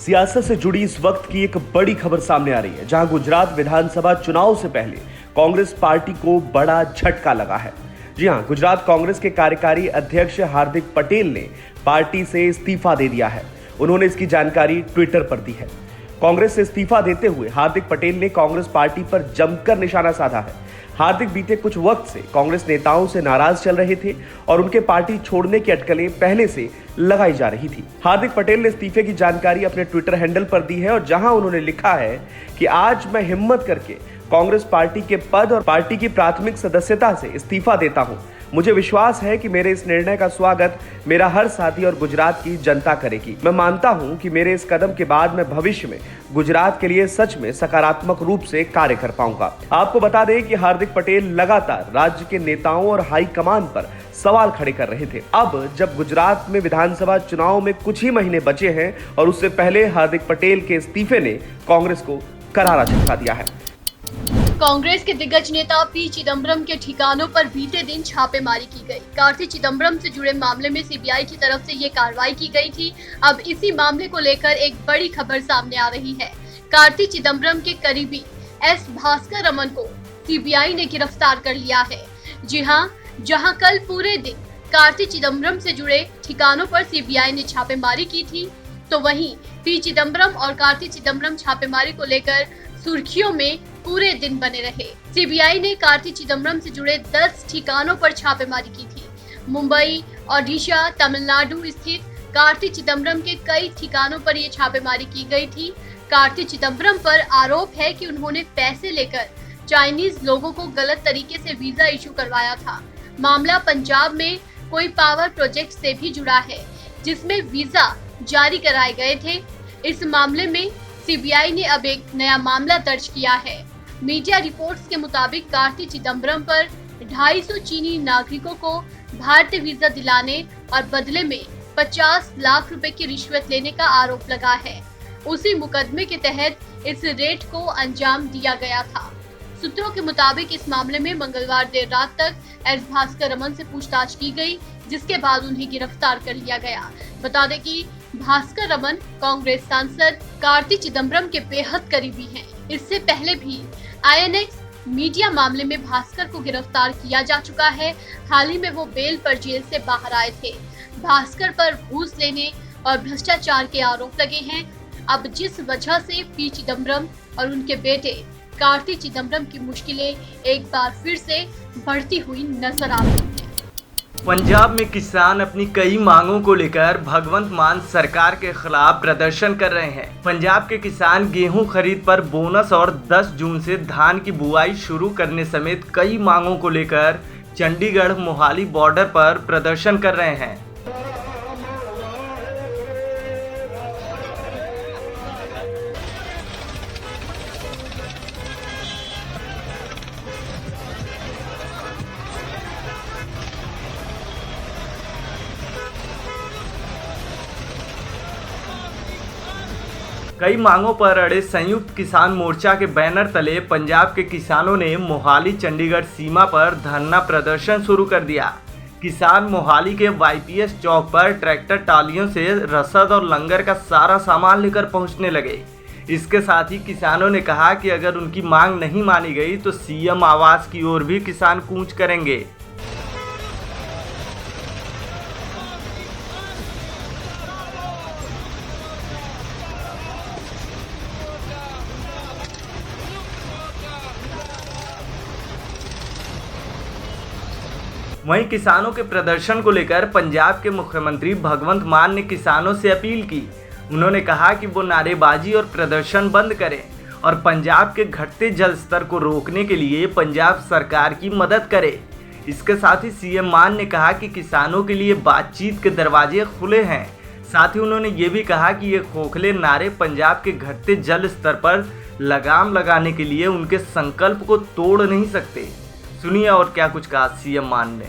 सियासत से जुड़ी इस वक्त की एक बड़ी खबर सामने आ रही है, जहां गुजरात विधानसभा चुनाव से पहले कांग्रेस पार्टी को बड़ा झटका लगा है। जी हां, गुजरात कांग्रेस के कार्यकारी अध्यक्ष हार्दिक पटेल ने पार्टी से इस्तीफा दे दिया है। उन्होंने इसकी जानकारी ट्विटर पर दी है। कांग्रेस से इस्तीफा देते हुए हार्दिक पटेल ने कांग्रेस पार्टी पर जमकर निशाना साधा है। हार्दिक बीते कुछ वक्त से कांग्रेस नेताओं से नाराज चल रहे थे और उनके पार्टी छोड़ने की अटकलें पहले से लगाई जा रही थी। हार्दिक पटेल ने इस्तीफे की जानकारी अपने ट्विटर हैंडल पर दी है और जहां उन्होंने लिखा है कि आज मैं हिम्मत करके कांग्रेस पार्टी के पद और पार्टी की प्राथमिक सदस्यता से इस्तीफा देता हूं। मुझे विश्वास है कि मेरे इस निर्णय का स्वागत मेरा हर साथी और गुजरात की जनता करेगी। मैं मानता हूं कि मेरे इस कदम के बाद मैं भविष्य में गुजरात के लिए सच में सकारात्मक रूप से कार्य कर पाऊंगा। आपको बता दें कि हार्दिक पटेल लगातार राज्य के नेताओं और हाईकमान पर सवाल खड़े कर रहे थे। अब जब गुजरात में विधानसभा चुनाव में कुछ ही महीने बचे हैं और उससे पहले हार्दिक पटेल के इस्तीफे ने कांग्रेस को करारा झटका दिया है। कांग्रेस के दिग्गज नेता पी चिदम्बरम के ठिकानों पर बीते दिन छापेमारी की गई। कार्ति चिदम्बरम से जुड़े मामले में सीबीआई की तरफ से ये कार्रवाई की गई थी। अब इसी मामले को लेकर एक बड़ी खबर सामने आ रही है। कार्ति चिदम्बरम के करीबी एस भास्कर रमन को सीबीआई ने गिरफ्तार कर लिया है। जी हां, जहां कल पूरे दिन कार्ति चिदम्बरम से जुड़े ठिकानों पर सीबीआई ने छापेमारी की थी, तो वहीं पी चिदम्बरम और कार्ति चिदम्बरम छापेमारी को लेकर सुर्खियों में पूरे दिन बने रहे। सीबीआई ने कार्ति चिदम्बरम से जुड़े 10 ठिकानों पर छापेमारी की थी। मुंबई, ओडिशा, तमिलनाडु स्थित कार्ति चिदम्बरम के कई ठिकानों पर ये छापेमारी की गई थी। कार्ति चिदम्बरम पर आरोप है कि उन्होंने पैसे लेकर चाइनीज लोगों को गलत तरीके से वीजा इशू करवाया था। मामला पंजाब में कोई पावर प्रोजेक्ट से भी जुड़ा है, जिसमें वीजा जारी कराए गए थे। इस मामले में सीबीआई ने अब एक नया मामला दर्ज किया है। मीडिया रिपोर्ट्स के मुताबिक कार्ति चिदम्बरम पर 250 चीनी नागरिकों को भारतीय वीजा दिलाने और बदले में 50 लाख रुपए की रिश्वत लेने का आरोप लगा है। उसी मुकदमे के तहत इस रेड को अंजाम दिया गया था। सूत्रों के मुताबिक इस मामले में मंगलवार देर रात तक एस भास्कर रमन से पूछताछ की गई, जिसके बाद उन्हें गिरफ्तार कर लिया गया। बता दें कि भास्कर रमन कांग्रेस सांसद कार्ति चिदम्बरम के बेहद करीबी हैं। इससे पहले भी आईएनएक्स मीडिया मामले में भास्कर को गिरफ्तार किया जा चुका है। हाल ही में वो बेल पर जेल से बाहर आए थे। भास्कर पर घूस लेने और भ्रष्टाचार के आरोप लगे हैं। अब जिस वजह से पी चिदम्बरम और उनके बेटे कार्ति चिदम्बरम की मुश्किलें एक बार फिर से बढ़ती हुई नजर आ रही है। पंजाब में किसान अपनी कई मांगों को लेकर भगवंत मान सरकार के खिलाफ प्रदर्शन कर रहे हैं। पंजाब के किसान गेहूं खरीद पर बोनस और 10 जून से धान की बुआई शुरू करने समेत कई मांगों को लेकर चंडीगढ़ मोहाली बॉर्डर पर प्रदर्शन कर रहे हैं। कई मांगों पर अड़े संयुक्त किसान मोर्चा के बैनर तले पंजाब के किसानों ने मोहाली चंडीगढ़ सीमा पर धरना प्रदर्शन शुरू कर दिया। किसान मोहाली के वाईपीएस चौक पर ट्रैक्टर ट्रालियों से रसद और लंगर का सारा सामान लेकर पहुंचने लगे। इसके साथ ही किसानों ने कहा कि अगर उनकी मांग नहीं मानी गई तो सीएम आवास की ओर भी किसान कूच करेंगे। वहीं किसानों के प्रदर्शन को लेकर पंजाब के मुख्यमंत्री भगवंत मान ने किसानों से अपील की। उन्होंने कहा कि वो नारेबाजी और प्रदर्शन बंद करें और पंजाब के घटते जल स्तर को रोकने के लिए पंजाब सरकार की मदद करें। इसके साथ ही सीएम मान ने कहा कि किसानों के लिए बातचीत के दरवाजे खुले हैं। साथ ही उन्होंने ये भी कहा कि ये खोखले नारे पंजाब के घटते जल स्तर पर लगाम लगाने के लिए उनके संकल्प को तोड़ नहीं सकते। सुनिए और क्या कुछ कहा सीएम मान ने।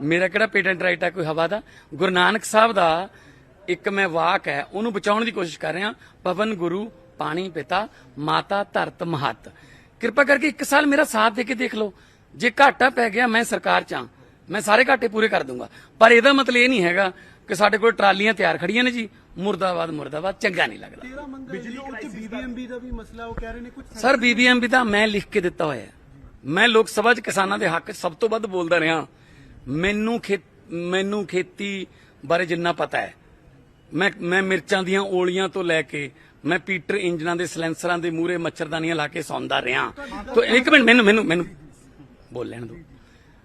मेरा किहड़ा पेटेंट राइट है कोई हवा दा। गुरु नानक साहब दा एक मैं वाक है, उन्होंने बचाने की कोशिश कर रहे हैं। पवन गुरु, पानी पिता, माता धरत महत। कृपा करके 1 साल मेरा साथ दे के देख लो। जे घाटा पै गया मैं सरकार च मैं सारे घाटे पूरे कर दूंगा। पर ਇਹਦਾ मतलब ये नहीं हैगा कि साडे कोल ट्रालियां तैयार खड़ियां ने जी, ਮੁਰਦਾਬਾਦ ਮੁਰਦਾਬਾਦ ਚੰਗਾ ਨਹੀਂ ਲੱਗਦਾ। ਬਿਜਲੀ ਬੀਬੀਐਮਬੀ ਦਾ ਵੀ ਮਸਲਾ ਉਹ ਕਹਿ ਰਹੇ ਨੇ ਕੁਝ ਸਰ ਬੀਬੀਐਮਬੀ ਦਾ ਮੈਂ ਲਿਖ ਕੇ ਦਿੱਤਾ ਹੋਇਆ ਹੈ। ਮੈਂ ਲੋਕ ਸਭਾ 'ਚ ਕਿਸਾਨਾਂ ਦੇ ਹੱਕ 'ਚ ਸਭ ਤੋਂ ਵੱਧ ਬੋਲਦਾ ਰਿਹਾ। ਮੈਨੂੰ ਖੇਤੀ ਬਾਰੇ ਜਿੰਨਾ ਪਤਾ ਹੈ, ਮੈਂ ਮਿਰਚਾਂ ਦੀਆਂ ਓਲੀਆਂ ਤੋਂ ਲੈ ਕੇ ਮੈਂ ਪੀਟਰ ਇੰਜਨਾਂ ਦੇ ਸਲੈਂਸਰਾਂ ਦੇ ਮੂਹਰੇ ਮੱਛਰਦਾਨੀਆਂ ਲਾ ਕੇ ਸੌਂਦਾ ਰਿਹਾ। ਤੋ ਇੱਕ ਮਿੰਟ ਮੈਨੂੰ ਬੋਲ ਲੈਣ ਦਿਓ।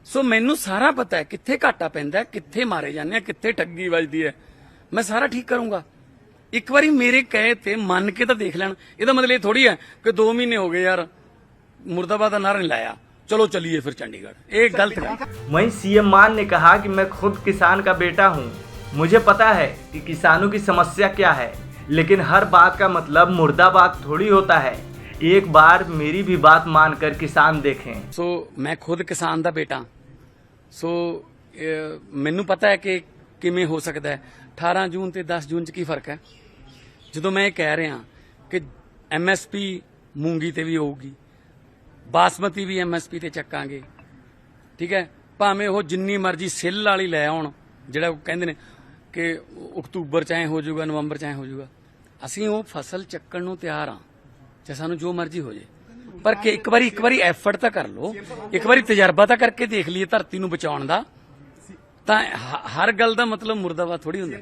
ਸੋ ਮੈਨੂੰ ਸਾਰਾ ਪਤਾ ਹੈ ਕਿੱਥੇ ਘਾਟਾ ਪੈਂਦਾ, ਕਿੱਥੇ ਮਾਰੇ ਜਾਂਦੇ ਆ, ਕਿੱਥੇ ਠੱਗੀ ਵੱਜਦੀ ਹੈ। ਮੈਂ ਸਾਰਾ ਠੀਕ ਕਰੂੰਗਾ। ਇੱਕ ਵਾਰੀ ਮੇਰੇ ਕਹੇ ਤੇ ਮੰਨ ਕੇ ਤਾਂ ਦੇਖ ਲੈਣ। ਇਹਦਾ ਮਤਲਬ ਇਹ ਥੋੜੀ ਹੈ ਕਿ 2 ਮਹੀਨੇ ਹੋ ਗਏ यार मुर्दाबाद का नारा नहीं लाया, चलो चलिए फिर चंडीगढ़। एक गलत है। वहीं सीएम मान ने कहा कि मैं खुद किसान का बेटा हूं, मुझे पता है कि किसानों की समस्या क्या है, लेकिन हर बात का मतलब मुर्दाबाद थोड़ी होता है। एक बार मेरी भी बात मानकर किसान देखें। सो मैं खुद किसान का बेटा, सो मैनू पता है कि किमें हो सकता है। 18 जून ते 10 जून च की फर्क है। जो मैं कह रहा कि MSP मूंगी ते भी होगी, बासमती भी MSP ते चक्कांगे, ठीक है। भावें वो जिन्नी मर्जी सिल वाली लै आउण, जिहड़ा कहंदे ने कि अक्तूबर चाहे हो जाऊगा, नवंबर चाहे हो जाऊगा, असीं वो फसल चक्कण नूं तैयार हाँ, चाहे सानूं जो मर्जी हो जाए। पर कि एक बारी एफर्ट तो कर लो, एक बारी तजर्बा तो करके देख लीए धरती नूं बचाउण दा। तां हर गल दा मतलब मुर्दाबाद थोड़ी हुंदा।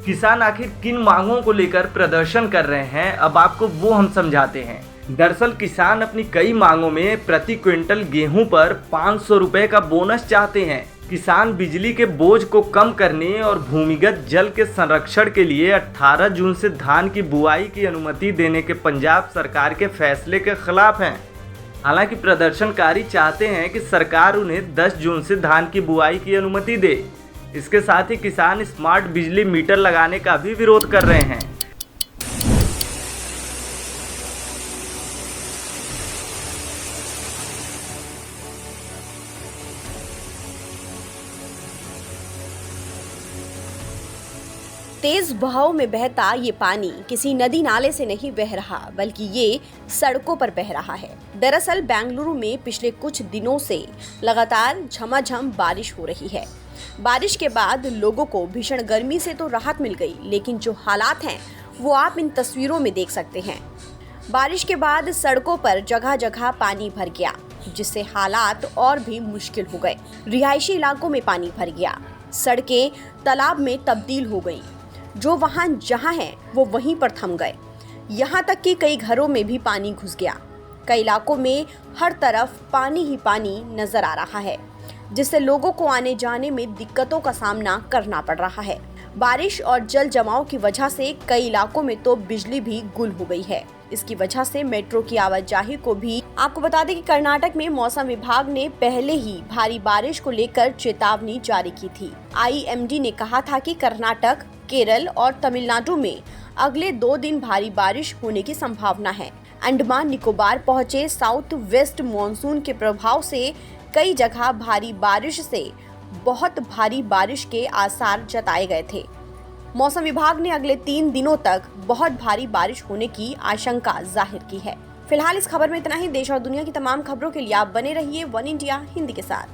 किसान आखिर किन मांगों को लेकर प्रदर्शन कर रहे हैं, अब आपको वो हम समझाते हैं। दरअसल किसान अपनी कई मांगों में प्रति क्विंटल गेहूं पर 500 रुपए का बोनस चाहते हैं। किसान बिजली के बोझ को कम करने और भूमिगत जल के संरक्षण के लिए 18 जून से धान की बुआई की अनुमति देने के पंजाब सरकार के फैसले के खिलाफ हैं। हालांकि प्रदर्शनकारी चाहते हैं कि सरकार उन्हें 10 जून से धान की बुआई की अनुमति दे। इसके साथ ही किसान स्मार्ट बिजली मीटर लगाने का भी विरोध कर रहे हैं। तेज बहाव में बहता ये पानी किसी नदी नाले से नहीं बह रहा, बल्कि ये सड़कों पर बह रहा है। दरअसल बेंगलुरु में पिछले कुछ दिनों से लगातार झमाझम बारिश हो रही है। बारिश के बाद लोगों को भीषण गर्मी से तो राहत मिल गई, लेकिन जो हालात हैं वो आप इन तस्वीरों में देख सकते हैं। बारिश के बाद सड़कों पर जगह जगह पानी भर गया, जिससे हालात और भी मुश्किल हो गए। रिहायशी इलाकों में पानी भर गया, सड़कें तालाब में तब्दील हो गई, जो वाहन जहां हैं वो वहीं पर थम गए। यहाँ तक कि कई घरों में भी पानी घुस गया। कई इलाकों में हर तरफ पानी ही पानी नजर आ रहा है, जिससे लोगों को आने जाने में दिक्कतों का सामना करना पड़ रहा है। बारिश और जल जमाव की वजह से कई इलाकों में तो बिजली भी गुल हो गई है। इसकी वजह से मेट्रो की आवाजाही को भी। आपको बता दें कि कर्नाटक में मौसम विभाग ने पहले ही भारी बारिश को लेकर चेतावनी जारी की थी। IMD ने कहा था कि कर्नाटक, केरल और तमिलनाडु में अगले 2 दिन भारी बारिश होने की संभावना है। अंडमान निकोबार पहुंचे साउथ वेस्ट मॉनसून के प्रभाव से कई जगह भारी बारिश से बहुत भारी बारिश के आसार जताए गए थे। मौसम विभाग ने अगले 3 दिनों तक बहुत भारी बारिश होने की आशंका जाहिर की है। फिलहाल इस खबर में इतना ही। देश और दुनिया की तमाम खबरों के लिए आप बने रहिए वन इंडिया हिंदी के साथ।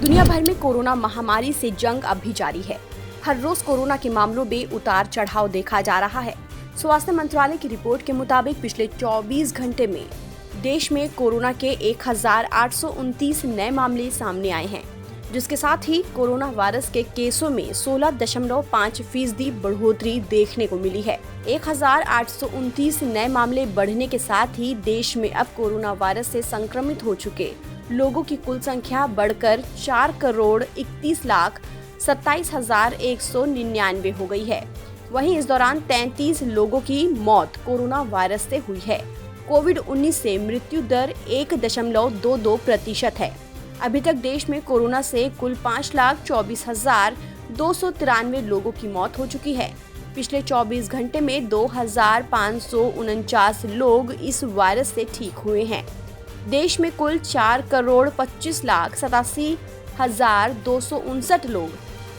दुनिया भर में कोरोना महामारी से जंग अब भी जारी है। हर रोज कोरोना के मामलों में उतार चढ़ाव देखा जा रहा है। स्वास्थ्य मंत्रालय की रिपोर्ट के मुताबिक पिछले 24 घंटे में देश में कोरोना के 1829 नए मामले सामने आए हैं, जिसके साथ ही कोरोना वायरस के केसों में 16.5% बढ़ोतरी देखने को मिली है। 1829 नए मामले बढ़ने के साथ ही देश में अब कोरोना वायरस से संक्रमित हो चुके लोगों की कुल संख्या बढ़कर 4,31,27,199 हो गई है। वहीं इस दौरान 33 लोगों की मौत कोरोना वायरस से हुई है। कोविड-19 से मृत्यु दर 1.22% है। अभी तक देश में कोरोना से कुल 5,24,293 लोगों की मौत हो चुकी है। पिछले 24 घंटे में 2,549 लोग इस वायरस से ठीक हुए हैं। देश में कुल 4,25,87,259 लोग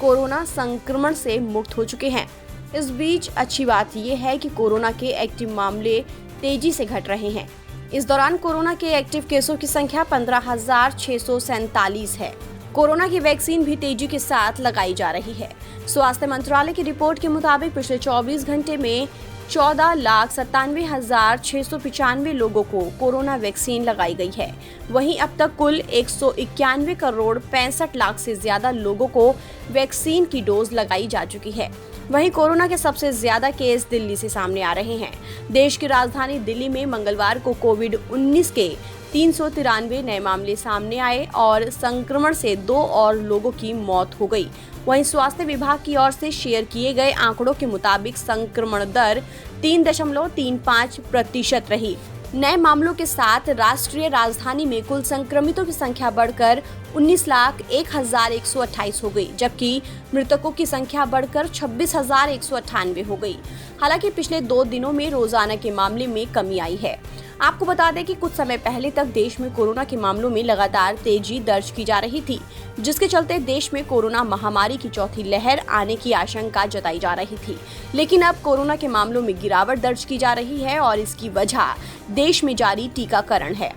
कोरोना संक्रमण से मुक्त हो चुके हैं। इस बीच अच्छी बात यह है कि कोरोना के एक्टिव मामले तेजी से घट रहे हैं। इस दौरान कोरोना के एक्टिव केसों की संख्या 15,647 है। कोरोना की वैक्सीन भी तेजी के साथ लगाई जा रही है। स्वास्थ्य मंत्रालय की रिपोर्ट के मुताबिक पिछले 24 घंटे में 14,97,695 लोगों को कोरोना वैक्सीन लगाई गई है। वहीं अब तक कुल 191 करोड़ 65 लाख से ज्यादा लोगों को वैक्सीन की डोज लगाई जा चुकी है। वहीं कोरोना के सबसे ज्यादा केस दिल्ली से सामने आ रहे हैं। देश की राजधानी दिल्ली में मंगलवार को कोविड-19 के 393 नए मामले सामने आए और संक्रमण से 2 और लोगों की मौत हो गई। वहीं स्वास्थ्य विभाग की ओर से शेयर किए गए आंकड़ों के मुताबिक संक्रमण दर 3.35% रही। नए मामलों के साथ राष्ट्रीय राजधानी में कुल संक्रमितों की संख्या बढ़कर 19,01,128 हो गई, जबकि मृतकों की संख्या बढ़कर 26,198 हो गई। हालांकि पिछले 2 दिनों में रोजाना के मामले में कमी आई है। आपको बता दें कि कुछ समय पहले तक देश में कोरोना के मामलों में लगातार तेजी दर्ज की जा रही थी, जिसके चलते देश में कोरोना महामारी की चौथी लहर आने की आशंका जताई जा रही थी। लेकिन अब कोरोना के मामलों में गिरावट दर्ज की जा रही है और इसकी वजह देश में जारी टीकाकरण है।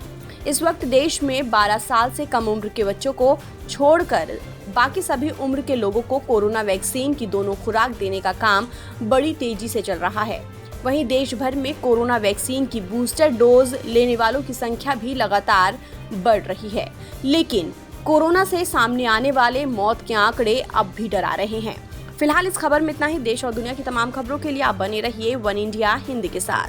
इस वक्त देश में 12 साल से कम उम्र के बच्चों को छोड़कर बाकी सभी उम्र के लोगों को कोरोना वैक्सीन की दोनों खुराक देने का काम बड़ी तेजी से चल रहा है। वहीं देश भर में कोरोना वैक्सीन की बूस्टर डोज लेने वालों की संख्या भी लगातार बढ़ रही है। लेकिन कोरोना से सामने आने वाले मौत के आंकड़े अब भी डरा रहे हैं। फिलहाल इस खबर में इतना ही। देश और दुनिया की तमाम खबरों के लिए आप बने रहिए वन इंडिया हिंदी के साथ।